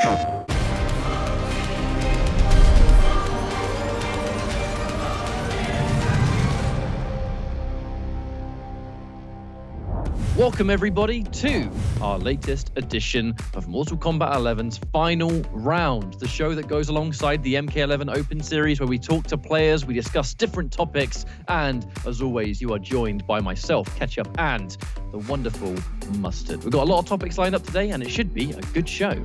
Welcome everybody to our latest edition of Mortal Kombat 11's final round, the show that goes alongside the MK11 Open Series where we talk to players, we discuss different topics, and as always, you are joined by myself, Ketchup, and the wonderful Mustard. We've got a lot of topics lined up today, and it should be a good show.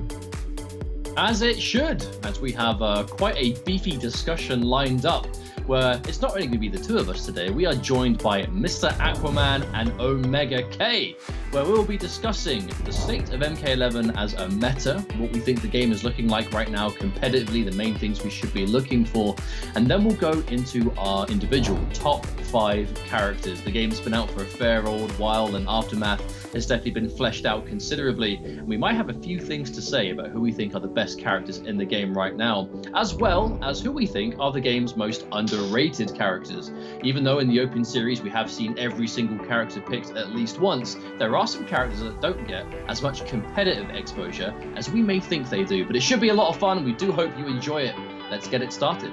As it should, as we have quite a beefy discussion lined up, where it's not really going to be the two of us today. We are joined by Mr. Aquaman and OmegaK, where we will be discussing the state of MK11 as a meta, what we think the game is looking like right now competitively, the main things we should be looking for, and then we'll go into our individual top 5 characters. The game's been out for a fair old while, and Aftermath has definitely been fleshed out considerably, and we might have a few things to say about who we think are the best characters in the game right now, as well as who we think are the game's most underrated characters. Even though in the Open Series we have seen every single character picked at least once, there are some characters that don't get as much competitive exposure as we may think they do, but it should be a lot of fun. We do hope you enjoy it. Let's get it started.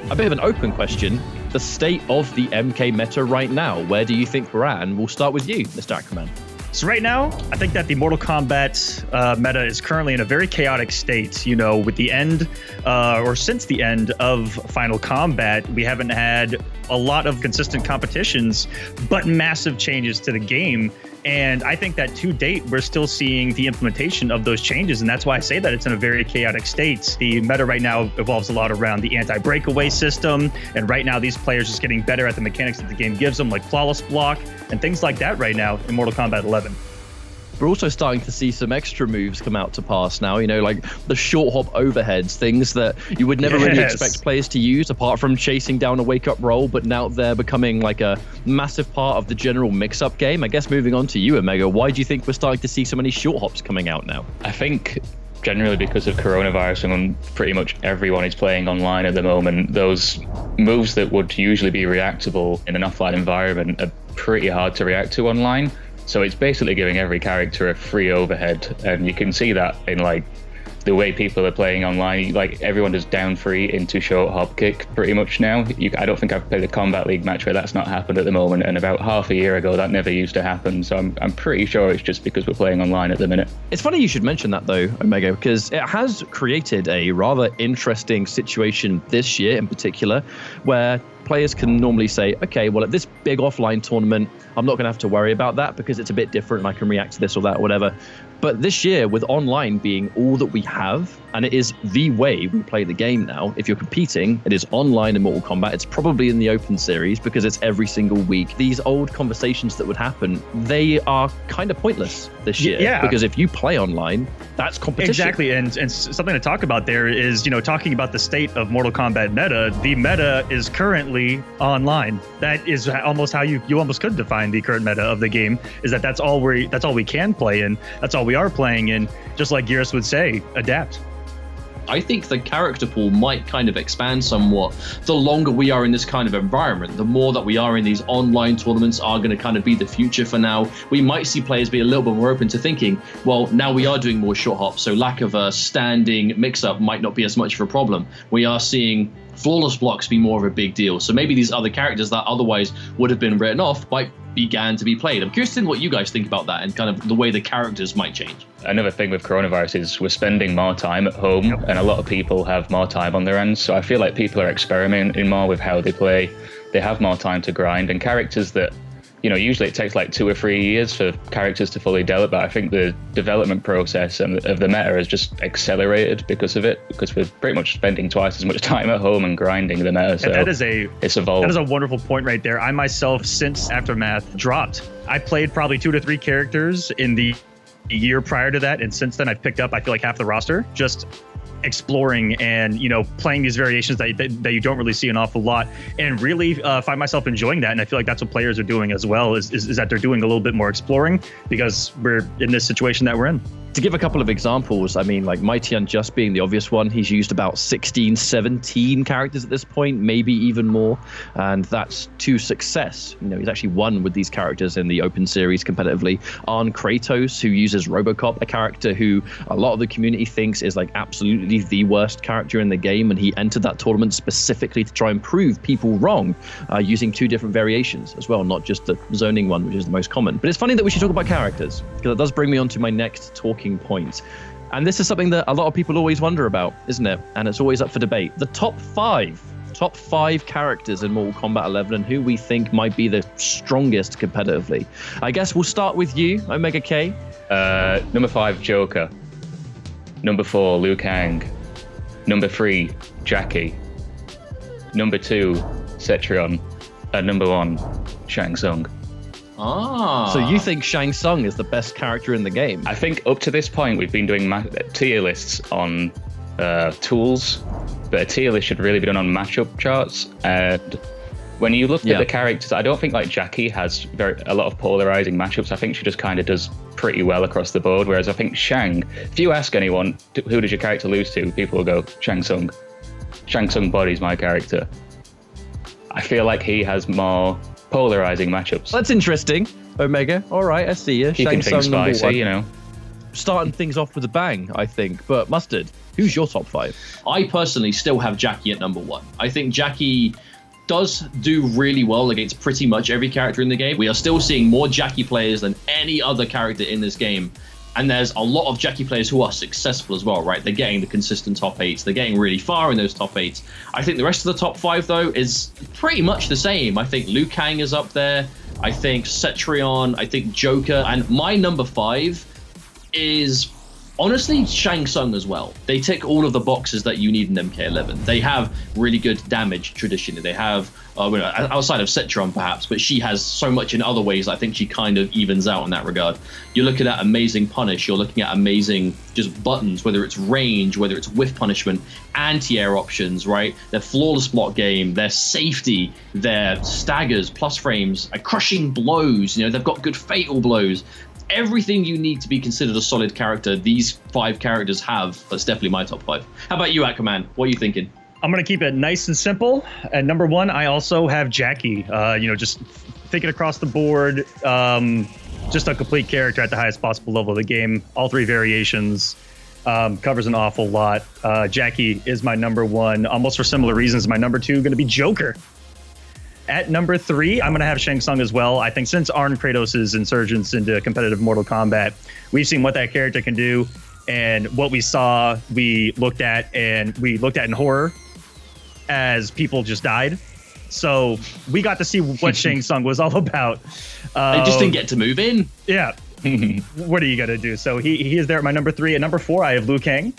A bit of an open question, the state of the MK meta right now, where do you think we're at? And we'll start with you, Mr. Aquaman. So right now, I think that the Mortal Kombat meta is currently in a very chaotic state. You know, with the end, or since the end of Final Kombat, we haven't had a lot of consistent competitions, but massive changes to the game. And I think that to date, we're still seeing the implementation of those changes. And that's why I say that it's in a very chaotic state. The meta right now evolves a lot around the anti-breakaway system. And right now, these players are just getting better at the mechanics that the game gives them, like flawless block and things like that right now in Mortal Kombat 11. We're also starting to see some extra moves come out to pass now, you know, like the short hop overheads, things that you would never really expect players to use apart from chasing down a wake-up roll, but now they're becoming like a massive part of the general mix-up game. I guess moving on to you, Omega, why do you think we're starting to see so many short hops coming out now? I think generally because of coronavirus and pretty much everyone is playing online at the moment, those moves that would usually be reactable in an offline environment are pretty hard to react to online. So it's basically giving every character a free overhead, and you can see that in like the way people are playing online. Like everyone does down free into short hop kick pretty much now. I don't think I've played a Combat League match where that's not happened at the moment, and about half a year ago that never used to happen. So I'm pretty sure it's just because we're playing online at the minute. It's funny you should mention that though, Omega, because it has created a rather interesting situation this year in particular, where players can normally say, okay, well, at this big offline tournament, I'm not going to have to worry about that because it's a bit different and I can react to this or that or whatever. But this year, with online being all that we have, and it is the way we play the game now, if you're competing, it is online in Mortal Kombat. It's probably in the Open Series because it's every single week. These old conversations that would happen, they are kind of pointless this year. Yeah. Because if you play online, that's competition. Exactly, and something to talk about there is, you know, talking about the state of Mortal Kombat meta. The meta is currently online. That is almost how you almost could define the current meta of the game. Is that's all we can play in. That's all we are playing in. Just like Geras would say, adapt. I think the character pool might kind of expand somewhat the longer we are in this kind of environment. The more that we are in these online tournaments are going to kind of be the future for now. We might see players be a little bit more open to thinking, well, now we are doing more short hops, so lack of a standing mix-up might not be as much of a problem. We are seeing flawless blocks be more of a big deal. So maybe these other characters that otherwise would have been written off might began to be played. I'm curious to know what you guys think about that and kind of the way the characters might change. Another thing with coronavirus is we're spending more time at home, and a lot of people have more time on their hands. So I feel like people are experimenting more with how they play. They have more time to grind, and characters that, you know, usually it takes like 2 or 3 years for characters to fully develop, but I think the development process of the meta has just accelerated because of it, because we're pretty much spending twice as much time at home and grinding the meta. So it's evolved. That is a wonderful point right there. I myself, since Aftermath dropped, I played probably 2 to 3 characters in the year prior to that, and since then I've picked up, I feel like, half the roster, just exploring and, you know, playing these variations that you don't really see an awful lot, and really find myself enjoying that. And I feel like that's what players are doing as well, is that they're doing a little bit more exploring because we're in this situation that we're in. To give a couple of examples, I mean, like Mighty Unjust being the obvious one, he's used about 16, 17 characters at this point, maybe even more, and that's to success. You know, he's actually won with these characters in the open series competitively. Arn Kratos, who uses RoboCop, a character who a lot of the community thinks is like absolutely the worst character in the game, and he entered that tournament specifically to try and prove people wrong, using 2 different variations as well, not just the zoning one, which is the most common. But it's funny that we should talk about characters, because that does bring me on to my next talking point. And this is something that a lot of people always wonder about, isn't it? And it's always up for debate. The top five characters in Mortal Kombat 11 and who we think might be the strongest competitively. I guess we'll start with you, OmegaK. Number 5, Joker. Number 4, Liu Kang. Number 3, Jackie. Number 2, Cetrion. And number 1, Shang Tsung. So you think Shang Tsung is the best character in the game? I think up to this point we've been doing tier lists on tools, but a tier list should really be done on matchup charts. And when you look at the characters, I don't think like Jackie has a lot of polarizing matchups. I think she just kind of does pretty well across the board. Whereas I think Shang, if you ask anyone, who does your character lose to, people will go, Shang Tsung. Shang Tsung body's my character. I feel like he has more polarizing matchups. That's interesting, Omega. All right, I see you. Shang Tsung spicy, you know. Starting things off with a bang, I think. But Mustard, who's your top 5? I personally still have Jackie at number 1. I think Jackie does do really well against pretty much every character in the game. We are still seeing more Jackie players than any other character in this game. And there's a lot of Jackie players who are successful as well, right? They're getting the consistent top 8s. They're getting really far in those top 8s. I think the rest of the top 5, though, is pretty much the same. I think Liu Kang is up there. I think Cetrion. I think Joker. And my number 5 is honestly Shang Tsung as well. They tick all of the boxes that you need in MK11. They have really good damage traditionally. They have, outside of Cetrion perhaps, but she has so much in other ways. I think she kind of evens out in that regard. You're looking at amazing punish. You're looking at amazing just buttons, whether it's range, whether it's whiff punishment, anti-air options, right? Their flawless block game, their safety, their staggers, plus frames, crushing blows. You know, they've got good fatal blows. Everything you need to be considered a solid character, these 5 characters have. That's definitely my top 5. How about you, Aquaman? What are you thinking? I'm going to keep it nice and simple. At number 1, I also have Jackie. Just thinking across the board, just a complete character at the highest possible level of the game. All 3 variations, covers an awful lot. Jackie is my number 1, almost for similar reasons. My number 2 going to be Joker. At number 3, I'm going to have Shang Tsung as well. I think since Arn Kratos' insurgence into competitive Mortal Kombat, we've seen what that character can do. And what we saw, we looked at in horror as people just died. So we got to see what Shang Tsung was all about. They just didn't get to move in. Yeah. What are you going to do? So he is there at my number 3. At number 4, I have Liu Kang.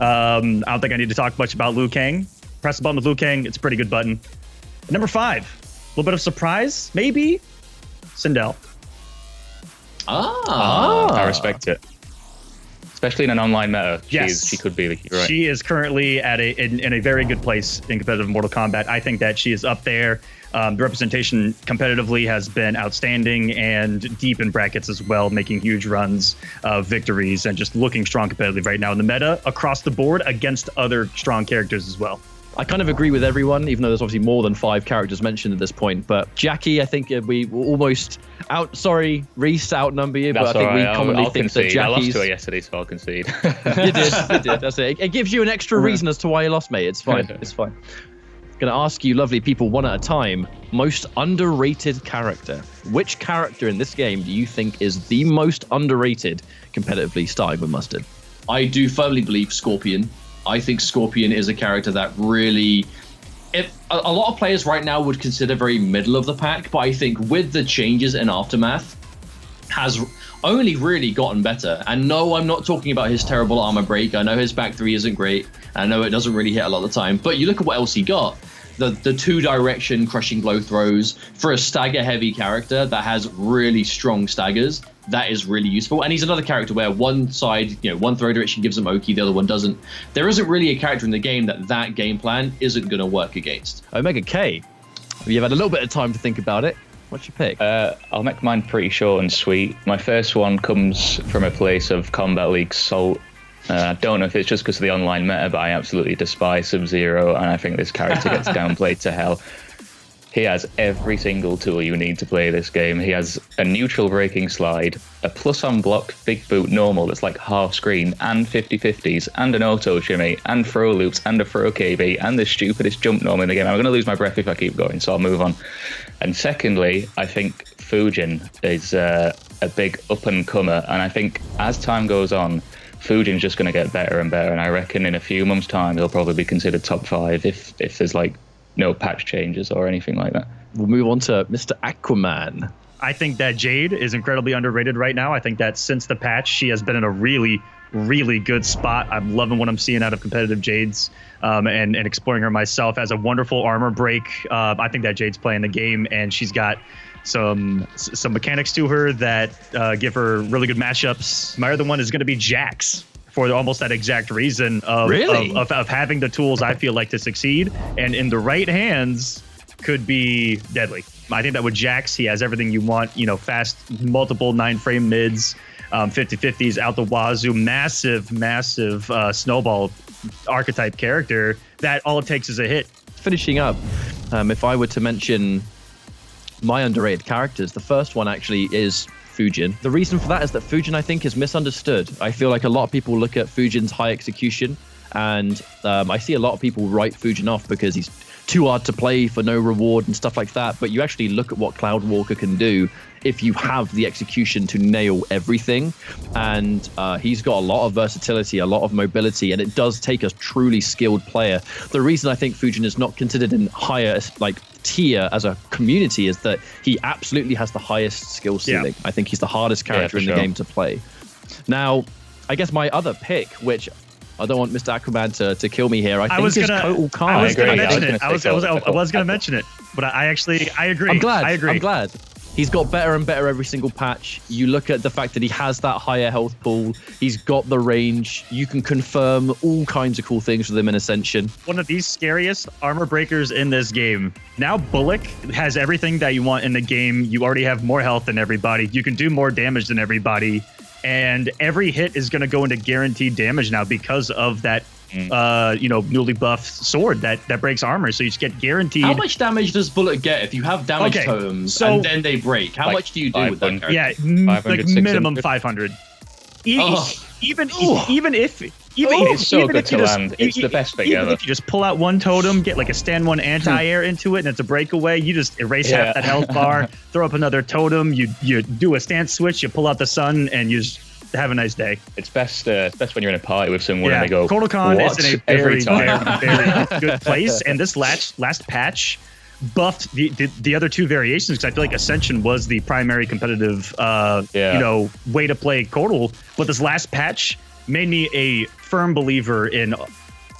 I don't think I need to talk much about Liu Kang. Press the button with Liu Kang. It's a pretty good button. Number 5, a little bit of surprise, maybe. Sindel. I respect it, especially in an online meta. Yes, she could be. Right. She is currently at in a very good place in competitive Mortal Kombat. I think that she is up there. The representation competitively has been outstanding and deep in brackets as well, making huge runs of victories and just looking strong competitively right now in the meta across the board against other strong characters as well. I kind of agree with everyone, even though there's obviously more than 5 characters mentioned at this point. But Jackie, I think we almost Reese outnumber you, That's but I think right. we commonly I'll think concede. that Jackie's... I lost to her yesterday, so I'll concede. You did. That's it. It gives you an extra reason as to why you lost, mate. It's fine. It's fine. Going to ask you, lovely people, one at a time, most underrated character. Which character in this game do you think is the most underrated competitively, starting with Mustard? I do firmly believe Scorpion. I think Scorpion is a character that really, if a lot of players right now would consider very middle of the pack, but I think with the changes in Aftermath, has only really gotten better. And no, I'm not talking about his terrible armor break. I know his back 3 isn't great. I know it doesn't really hit a lot of the time, but you look at what else he got. The 2-direction crushing blow throws for a stagger heavy character that has really strong staggers. That is really useful. And he's another character where one side, one throw direction gives him Oki, the other one doesn't. There isn't really a character in the game that game plan isn't going to work against. OmegaK, you've had a little bit of time to think about it. What's your pick? I'll make mine pretty short and sweet. My first one comes from a place of Combat League salt. I don't know if it's just because of the online meta, but I absolutely despise Sub-Zero, and I think this character gets downplayed to hell. He has every single tool you need to play this game. He has a neutral breaking slide, a plus on block big boot normal that's like half screen, and 50-50s, and an auto shimmy, and throw loops, and a throw KB, and the stupidest jump norm in the game. I'm going to lose my breath if I keep going, so I'll move on. And secondly, I think Fujin is a big up-and-comer, and I think as time goes on, Fujin's just going to get better and better, and I reckon in a few months' time he'll probably be considered top 5 if there's like no patch changes or anything like that. We'll move on to Mr. Aquaman. I think that Jade is incredibly underrated right now. I think that since the patch, she has been in a really, really good spot. I'm loving what I'm seeing out of competitive Jades, and exploring her myself as a wonderful armor break. I think that Jade's playing the game, and she's got some mechanics to her that give her really good matchups. My other one is going to be Jax, for almost that exact reason of having the tools I feel like to succeed, and in the right hands could be deadly. I think that with Jax, he has everything you want, fast, multiple 9-frame mids, 50-50s out the wazoo, massive snowball archetype character that all it takes is a hit. Finishing up, if I were to mention my underrated characters, the first one actually is Fujin. The reason for that is that Fujin, I think, is misunderstood. I feel like a lot of people look at Fujin's high execution, and I see a lot of people write Fujin off because he's too hard to play for no reward and stuff like that. But you actually look at what Cloudwalker can do if you have the execution to nail everything. And he's got a lot of versatility, a lot of mobility, and it does take a truly skilled player. The reason I think Fujin is not considered in higher tier as a community is that he absolutely has the highest skill ceiling. Yeah. I think he's the hardest character in the game to play. Now, I guess my other pick, which I don't want Mr. Aquaman to kill me here. I think it's Total Khan. I was going to mention it. I was going to mention it, but I agree. I'm glad. I agree. I'm glad. He's got better and better every single patch. You look at the fact that he has that higher health pool. He's got the range. You can confirm all kinds of cool things with him in Ascension. One of the scariest armor breakers in this game. Now Bullock has everything that you want in the game. You already have more health than everybody. You can do more damage than everybody. And every hit is going to go into guaranteed damage now because of that newly buffed sword that breaks armor. So you just get guaranteed. How much damage does Bullet get if you have damage totems and then they break? How much do you do with that character? Yeah, like minimum 500. Even if it's so good to land. It's the best thing ever. If you just pull out one totem, get like a stand 1 anti-air into it, and it's a breakaway, you just erase half that health bar, throw up another totem, you do a stance switch, you pull out the sun, and you just have a nice day. It's best when you're in a party with someone and they go, Total Khan is in a very, very good place. And this last patch buffed the other two variations, because I feel like Ascension was the primary competitive way to play Kotal, but this last patch made me a firm believer in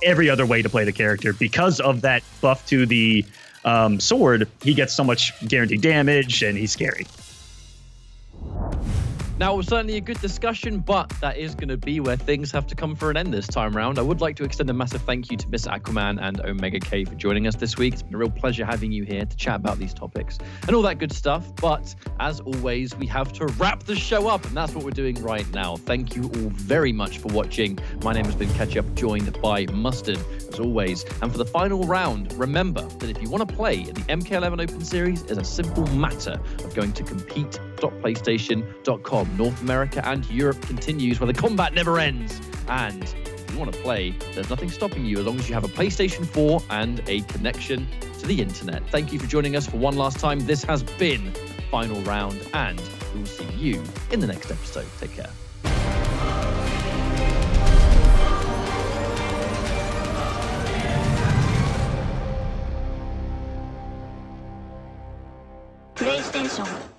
every other way to play the character. Because of that buff to the sword, he gets so much guaranteed damage and he's scary. Now, it was certainly a good discussion, but that is going to be where things have to come for an end this time round. I would like to extend a massive thank you to Mr. Aquaman and OmegaK for joining us this week. It's been a real pleasure having you here to chat about these topics and all that good stuff. But as always, we have to wrap the show up, and that's what we're doing right now. Thank you all very much for watching. My name has been Ketchup, joined by Mustard, as always. And for the final round, remember that if you want to play in the MK11 Open Series, it's a simple matter of going to compete.playstation.com. North America and Europe continues where the combat never ends. And if you want to play, there's nothing stopping you as long as you have a PlayStation 4 and a connection to the internet. Thank you for joining us for one last time. This has been Final Round, and we will see you in the next episode. Take care. PlayStation